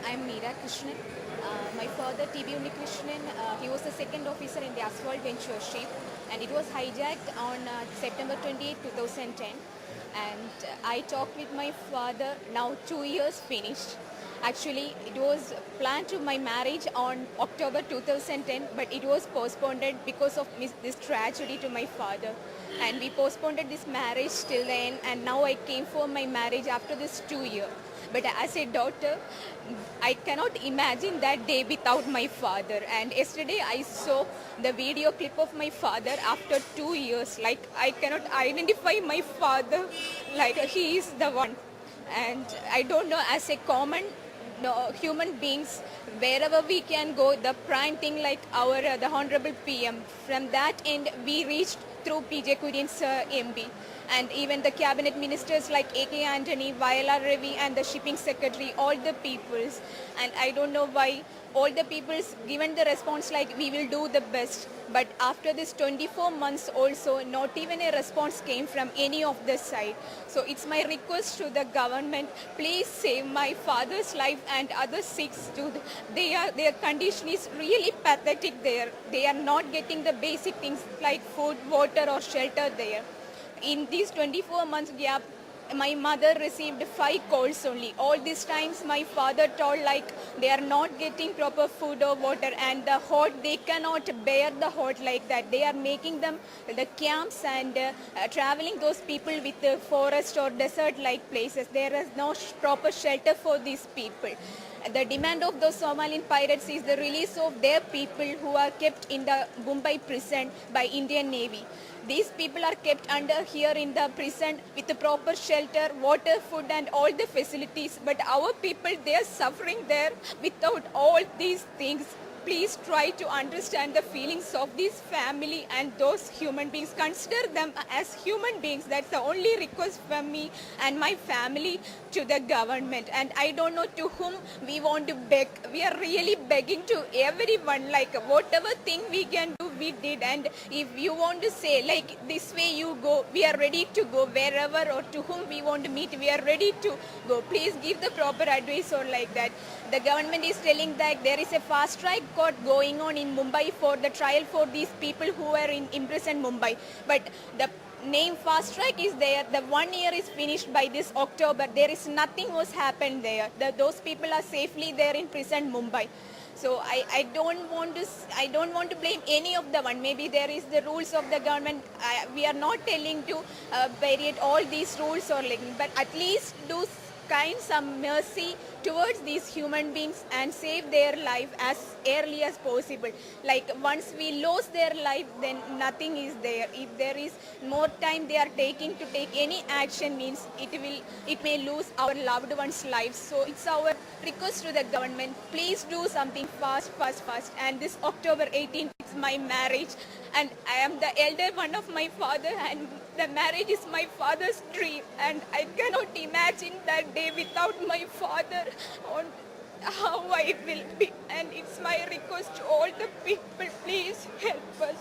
I'm Meera Krishnan. My father, T.B. Unnikrishnan, he was the second officer in the asphalt venture ship, and it was hijacked on September 28, 2010. And I talked with my father, now 2 years finished. Actually, it was planned to my marriage on October 2010, but it was postponed because of this tragedy to my father. And we postponed this marriage till then, and now I came for my marriage after this 2 year. But as a daughter, I cannot imagine that day without my father. And yesterday I saw the video clip of my father after 2 years. Like I cannot identify my father like he is the one. And I don't know, as a common no, human beings, wherever we can go, the prime thing like our the Honorable PM, from that end we reached through PJ Kurien's MB, and even the cabinet ministers like AK Antony, Viola Ravi, and the shipping secretary, all the peoples. And I don't know why all the peoples given the response like we will do the best. But after this 24 months also, not even a response came from any of the side. So it's my request to the government, please save my father's life and other six too. Their condition is really pathetic there. They are not getting the basic things like food, water or shelter there. In these 24 months gap, my mother received 5 calls only. All these times my father told like they are not getting proper food or water, and the hot, they cannot bear the hot like that. They are making them the camps and traveling those people with the forest or desert like places. There is no proper shelter for these people. The demand of those Somalian pirates is the release of their people who are kept in the Mumbai prison by Indian Navy. These people are kept under here in the prison with the proper shelter, water, food and all the facilities. But our people, they are suffering there without all these things. Please try to understand the feelings of this family and those human beings. Consider them as human beings. That's the only request from me and my family to the government. And I don't know to whom we want to beg. We are really begging to everyone, like whatever thing we can do, we did. And if you want to say like this way you go, we are ready to go wherever, or to whom we want to meet, we are ready to go. Please give the proper advice or like that. The government is telling that there is a fast track court going on in Mumbai for the trial for these people who are in imprisoned Mumbai. But the name fast track is there. The 1 year is finished by this October. There is nothing was happened there. Those people are safely there in prison Mumbai. So I don't want to blame any of the one. Maybe there is the rules of the government. We are not telling to violate all these rules or like, but at least do kind some mercy towards these human beings and save their life as early as possible. Like once we lose their life, then nothing is there. If there is more time they are taking to take any action, means it may lose our loved ones' lives. So it's our request to the government, please do something fast. And this October 18th is my marriage, and I am the elder one of my father, and the marriage is my father's dream, and I cannot imagine that day without my father on how I will be. And it's my request to all the people, please help us.